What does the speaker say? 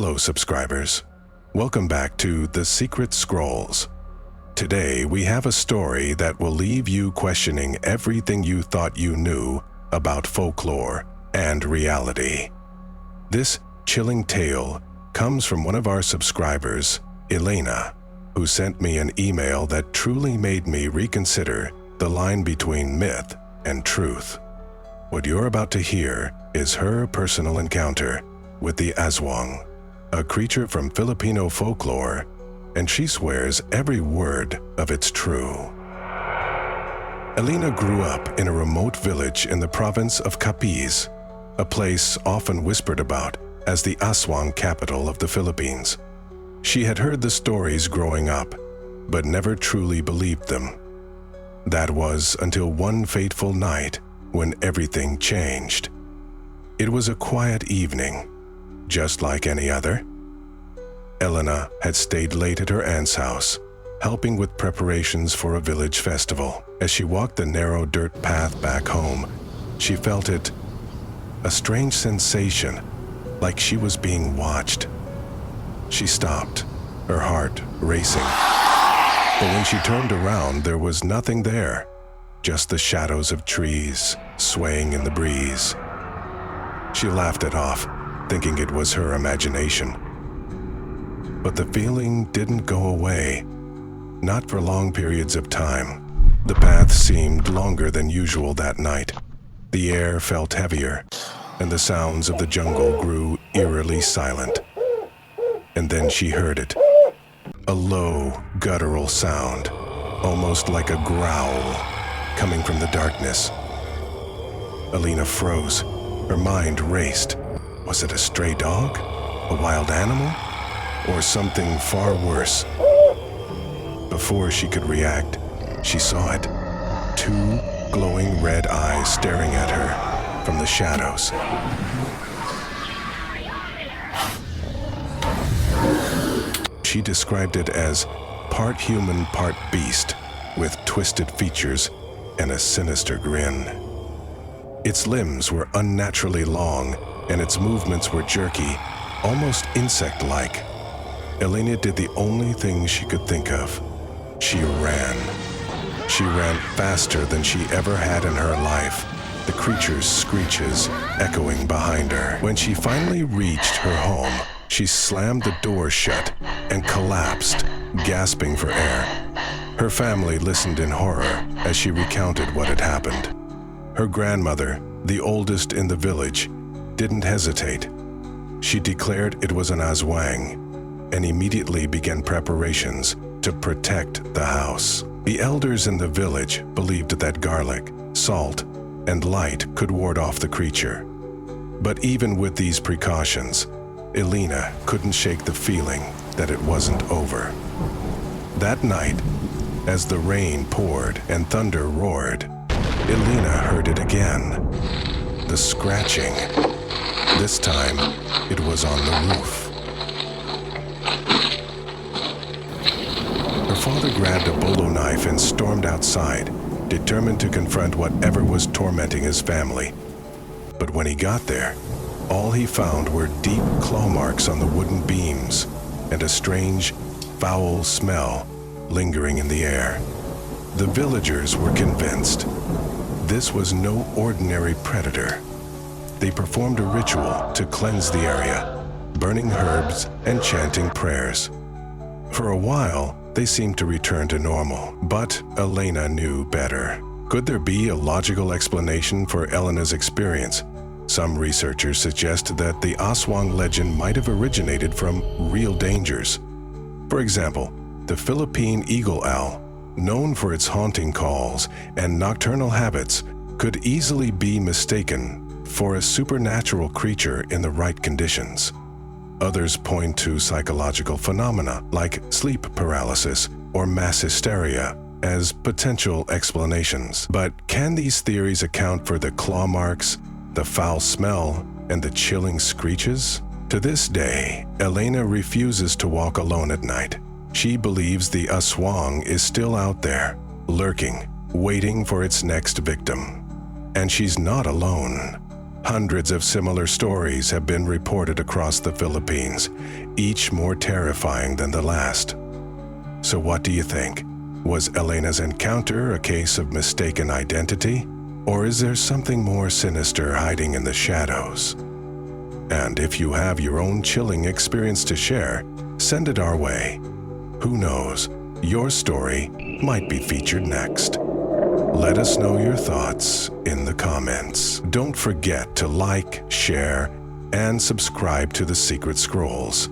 Hello, subscribers. Welcome back to The Secret Scrolls. Today, we have a story that will leave you questioning everything you thought you knew about folklore and reality. This chilling tale comes from one of our subscribers, Elena, who sent me an email that truly made me reconsider the line between myth and truth. What you're about to hear is her personal encounter with the Aswang, a creature from Filipino folklore, and she swears every word of it's true. Elena grew up in a remote village in the province of Capiz, a place often whispered about as the Aswang capital of the Philippines. She had heard the stories growing up, but never truly believed them. That was until one fateful night when everything changed. It was a quiet evening, just like any other. Elena had stayed late at her aunt's house, helping with preparations for a village festival. As she walked the narrow dirt path back home, she felt it, a strange sensation, like she was being watched. She stopped, her heart racing. But when she turned around, there was nothing there, just the shadows of trees swaying in the breeze. She laughed it off, thinking it was her imagination. But the feeling didn't go away, not for long periods of time. The path seemed longer than usual that night. The air felt heavier, and the sounds of the jungle grew eerily silent. And then she heard it, a low, guttural sound, almost like a growl, coming from the darkness. Elena froze. Her mind raced. Was it a stray dog? A wild animal? Or something far worse? Before she could react, she saw it. Two glowing red eyes staring at her from the shadows. She described it as part human, part beast, with twisted features and a sinister grin. Its limbs were unnaturally long, and its movements were jerky, almost insect-like. Elena did the only thing she could think of. She ran. She ran faster than she ever had in her life, the creature's screeches echoing behind her. When she finally reached her home, she slammed the door shut and collapsed, gasping for air. Her family listened in horror as she recounted what had happened. Her grandmother, the oldest in the village, didn't hesitate. She declared it was an Aswang and immediately began preparations to protect the house. The elders in the village believed that garlic, salt, and light could ward off the creature. But even with these precautions, Elena couldn't shake the feeling that it wasn't over. That night, as the rain poured and thunder roared, Elena heard it again. The scratching. This time, it was on the roof. Her father grabbed a bolo knife and stormed outside, determined to confront whatever was tormenting his family. But when he got there, all he found were deep claw marks on the wooden beams and a strange, foul smell lingering in the air. The villagers were convinced this was no ordinary predator. They performed a ritual to cleanse the area, burning herbs and chanting prayers. For a while, they seemed to return to normal, but Elena knew better. Could there be a logical explanation for Elena's experience? Some researchers suggest that the Aswang legend might have originated from real dangers. For example, the Philippine eagle owl, known for its haunting calls and nocturnal habits, could easily be mistaken for a supernatural creature in the right conditions. Others point to psychological phenomena like sleep paralysis or mass hysteria as potential explanations. But can these theories account for the claw marks, the foul smell, and the chilling screeches? To this day, Elena refuses to walk alone at night. She believes the Aswang is still out there, lurking, waiting for its next victim. And she's not alone. Hundreds of similar stories have been reported across the Philippines, each more terrifying than the last. So what do you think? Was Elena's encounter a case of mistaken identity? Or is there something more sinister hiding in the shadows? And if you have your own chilling experience to share, send it our way. Who knows, your story might be featured next. Let us know your thoughts in the comments. Don't forget to like, share, and subscribe to The Secret Scrolls.